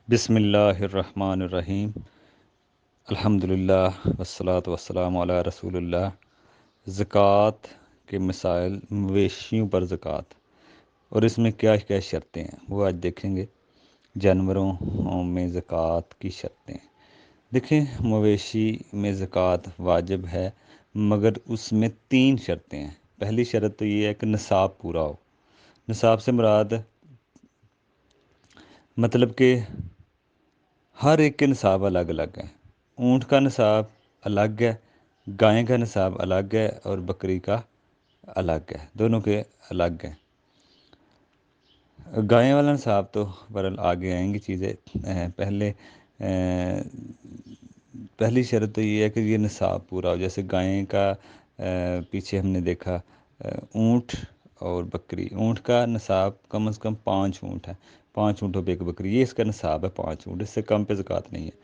بسم اللہ الرحمن الرحیم، الحمدللہ والصلاة والسلام علی رسول اللہ۔ زکوٰۃ کے مسائل، مویشیوں پر زکوٰۃ اور اس میں کیا کیا شرطیں ہیں وہ آج دیکھیں گے۔ جانوروں میں زکوٰۃ کی شرطیں دیکھیں۔ مویشی میں زکوٰۃ واجب ہے، مگر اس میں 3 شرطیں ہیں۔ پہلی شرط تو یہ ہے کہ نصاب پورا ہو۔ نصاب سے مراد مطلب کہ ہر ایک کے نصاب الگ الگ ہیں۔ اونٹ کا نصاب الگ ہے، گائے کا نصاب الگ ہے اور بکری کا الگ ہے، دونوں کے الگ ہیں۔ گائے والا نصاب تو برحال آگے آئیں گی چیزیں۔ پہلی شرط تو یہ ہے کہ یہ نصاب پورا ہو۔ جیسے گائے کا پیچھے ہم نے دیکھا اونٹ اور بکری۔ اونٹ کا نصاب کم از کم 5 اونٹ ہے، 5 اونٹوں پہ ایک بکری، یہ اس کا نصاب ہے 5 اونٹ، اس سے کم پہ زکوٰۃ نہیں ہے۔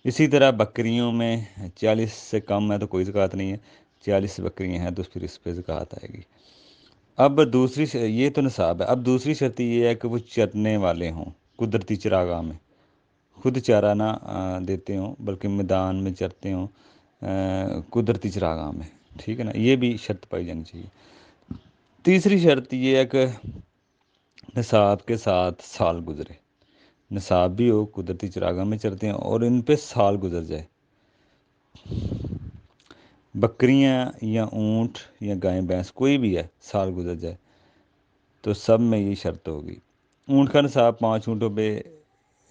اسی طرح بکریوں میں 40 سے کم ہے تو کوئی زکوٰۃ نہیں ہے، 40 بکریاں ہیں تو پھر اس پہ زکوٰۃ آئے گی۔ اب یہ تو نصاب ہے۔ اب دوسری شرط یہ ہے کہ وہ چرنے والے ہوں، قدرتی چراگاہ میں، خود چارہ نہ دیتے ہوں بلکہ میدان میں چرتے ہوں، قدرتی چراگاہ میں، ٹھیک ہے نا، یہ بھی شرط پائی جانی چاہیے۔ تیسری شرط یہ ہے کہ نصاب کے ساتھ سال گزرے، نصاب بھی ہو، قدرتی چراگاہ میں چرتے ہیں اور ان پہ سال گزر جائے۔ بکریاں یا اونٹ یا گائے بھینس کوئی بھی ہے، سال گزر جائے تو سب میں یہ شرط ہوگی۔ اونٹ کا نصاب 5 اونٹوں پہ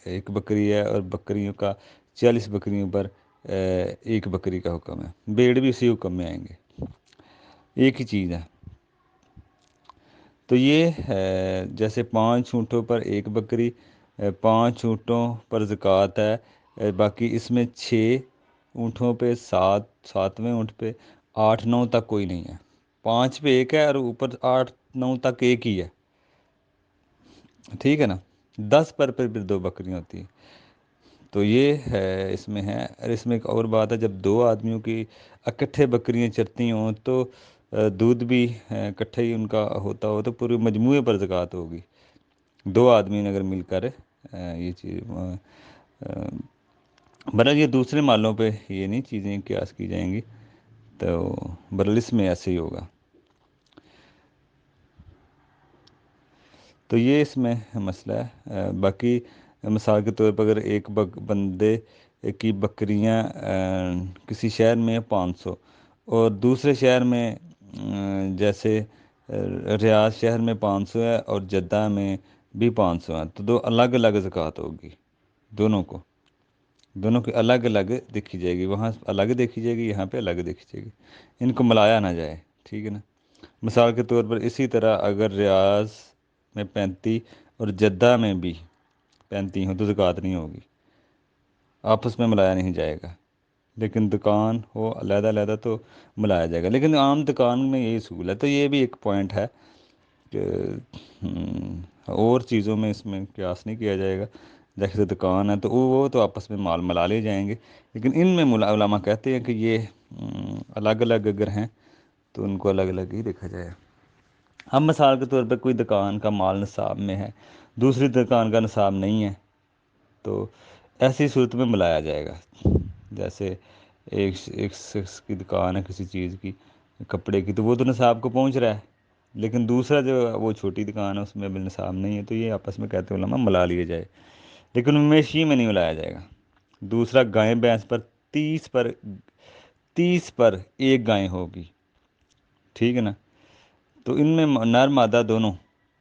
ایک بکری ہے اور بکریوں کا 40 بکریوں پر ایک بکری کا حکم ہے۔ بھیڑ بھی اسی حکم میں آئیں گے، ایک ہی چیز ہے۔ تو یہ جیسے 5 اونٹوں پر ایک بکری، 5 اونٹوں پر زکوٰۃ ہے، باقی اس میں 6 اونٹوں پہ، 7ویں اونٹ پہ، 8 9 تک کوئی نہیں ہے، 5 پہ ایک ہے اور اوپر 8 9 تک ایک ہی ہے، ٹھیک ہے نا۔ 10 پر پھر 2 بکریاں ہوتی ہیں۔ تو یہ ہے اس میں ہے۔ اور اس میں ایک اور بات ہے، جب 2 آدمیوں کی اکٹھے بکریاں چرتی ہوں تو دودھ بھی اکٹھے ہی ان کا ہوتا ہو تو پورے مجموعے پر زکوٰۃ ہوگی۔ 2 آدمی نے اگر مل کر یہ چیز برحال یہ دوسرے مالوں پہ یہ نہیں چیزیں قیاس کی جائیں گی، تو برحال اس میں ایسے ہی ہوگا۔ تو یہ اس میں مسئلہ ہے۔ باقی مثال کے طور پر اگر ایک بندے کی بکریاں کسی شہر میں 500 اور دوسرے شہر میں جیسے ریاض شہر میں 500 ہے اور جدہ میں بھی 500 ہیں، تو 2 الگ الگ زکوٰۃ ہوگی، دونوں کی الگ الگ دیکھی جائے گی، وہاں الگ دیکھی جائے گی، یہاں پہ الگ دیکھی جائے گی، ان کو ملایا نہ جائے، ٹھیک ہے نا۔ مثال کے طور پر اسی طرح اگر ریاض میں 35 اور جدہ میں بھی 35 ہوں تو زکوٰۃ نہیں ہوگی، آپس میں ملایا نہیں جائے گا۔ لیکن دکان ہو علیحدہ علیحدہ تو ملایا جائے گا، لیکن عام دکان میں یہی اصول ہے۔ تو یہ بھی ایک پوائنٹ ہے کہ اور چیزوں میں اس میں قیاس نہیں کیا جائے گا۔ جیسے دکان ہے تو وہ تو آپس میں مال ملا لے جائیں گے، لیکن ان میں علماء کہتے ہیں کہ یہ الگ الگ اگر ہیں تو ان کو الگ الگ ہی دیکھا جائے۔ ہم مثال کے طور پہ کوئی دکان کا مال نصاب میں ہے، دوسری دکان کا نصاب نہیں ہے، تو ایسی صورت میں ملایا جائے گا۔ جیسے ایک شخص کی دکان ہے کسی چیز کی، کپڑے کی، تو وہ تو نصاب کو پہنچ رہا ہے، لیکن دوسرا جو وہ چھوٹی دکان ہے اس میں بھی نصاب نہیں ہے، تو یہ آپس میں کہتے ہیں علماء ملا لیے جائے، لیکن مویشی میں نہیں ملایا جائے گا۔ دوسرا گائے بھینس پر 30 پر ایک گائے ہوگی، ٹھیک ہے نا۔ تو ان میں نر مادہ دونوں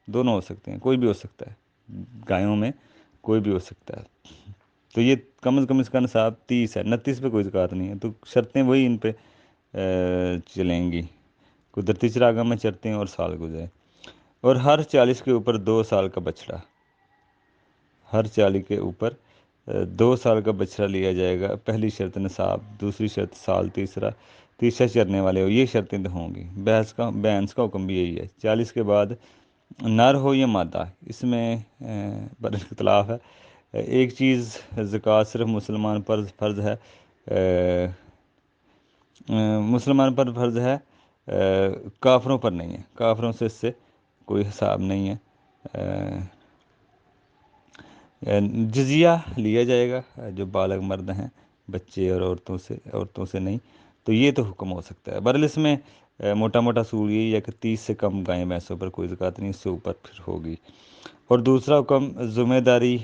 ہو سکتے ہیں، کوئی بھی ہو سکتا ہے، گایوں میں کوئی بھی ہو سکتا ہے۔ تو یہ کم از کم اس کا نصاب 30 ہے، 29 پہ کوئی زکوٰۃ نہیں ہے، تو شرطیں وہی ان پہ چلیں گی، قدرتی چراگاہ میں چرتے ہیں اور سال گزرے، اور ہر 40 کے اوپر 2 سال کا بچڑا، ہر 40 کے اوپر 2 سال کا بچڑا لیا جائے گا۔ پہلی شرط نصاب، دوسری شرط سال، تیسرا چرنے والے ہو، یہ شرطیں تو ہوں گی۔ بھینس کا حکم بھی یہی ہے، 40 کے بعد نر ہو یا مادہ، اس میں بڑا اختلاف ہے۔ ایک چیز زکوٰۃ صرف مسلمان پر فرض ہے، مسلمان پر فرض ہے، کافروں پر نہیں ہے، کافروں سے اس سے کوئی حساب نہیں ہے۔ جزیہ لیا جائے گا جو بالغ مرد ہیں، بچے اور عورتوں سے نہیں، تو یہ تو حکم ہو سکتا ہے۔ برحال اس میں موٹا موٹا اصول یہی ہے کہ 30 سے کم گائیں بھینسوں پر کوئی زکوٰۃ نہیں، اس سے اوپر پھر ہوگی۔ اور دوسرا حکم، ذمہ داری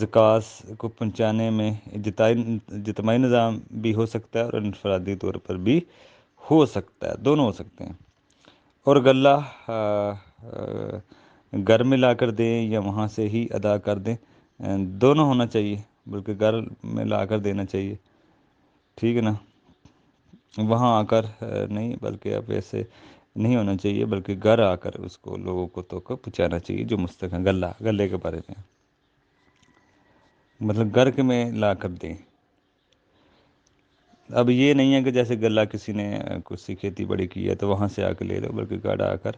زکوٰۃ کو پہنچانے میں اجتماعی نظام بھی ہو سکتا ہے اور انفرادی طور پر بھی ہو سکتا ہے، دونوں ہو سکتے ہیں۔ اور غلہ گھر میں لا کر دیں یا وہاں سے ہی ادا کر دیں، دونوں ہونا چاہیے، بلکہ گھر میں لا کر دینا چاہیے، ٹھیک ہے نا، وہاں آ کر نہیں، بلکہ اب ایسے نہیں ہونا چاہیے، بلکہ گھر آ کر اس کو لوگوں کو تو پہنچانا چاہیے جو مستحق ہیں۔ غلے کے بارے میں مطلب گھر کے میں لا کر دیں۔ اب یہ نہیں ہے کہ جیسے غلہ کسی نے کچھ سی کھیتی باڑی کی ہے تو وہاں سے آ کے لے لو، بلکہ گھر آ کر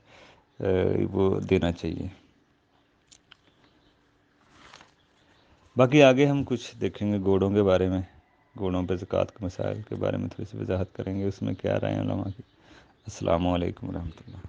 وہ دینا چاہیے۔ باقی آگے ہم کچھ دیکھیں گے گھوڑوں کے بارے میں، گھوڑوں پہ زکوٰۃ کے مسائل کے بارے میں تھوڑی سی وضاحت کریں گے، اس میں کیا رائے ہیں علماء کی۔ السلام علیکم ورحمۃ اللہ۔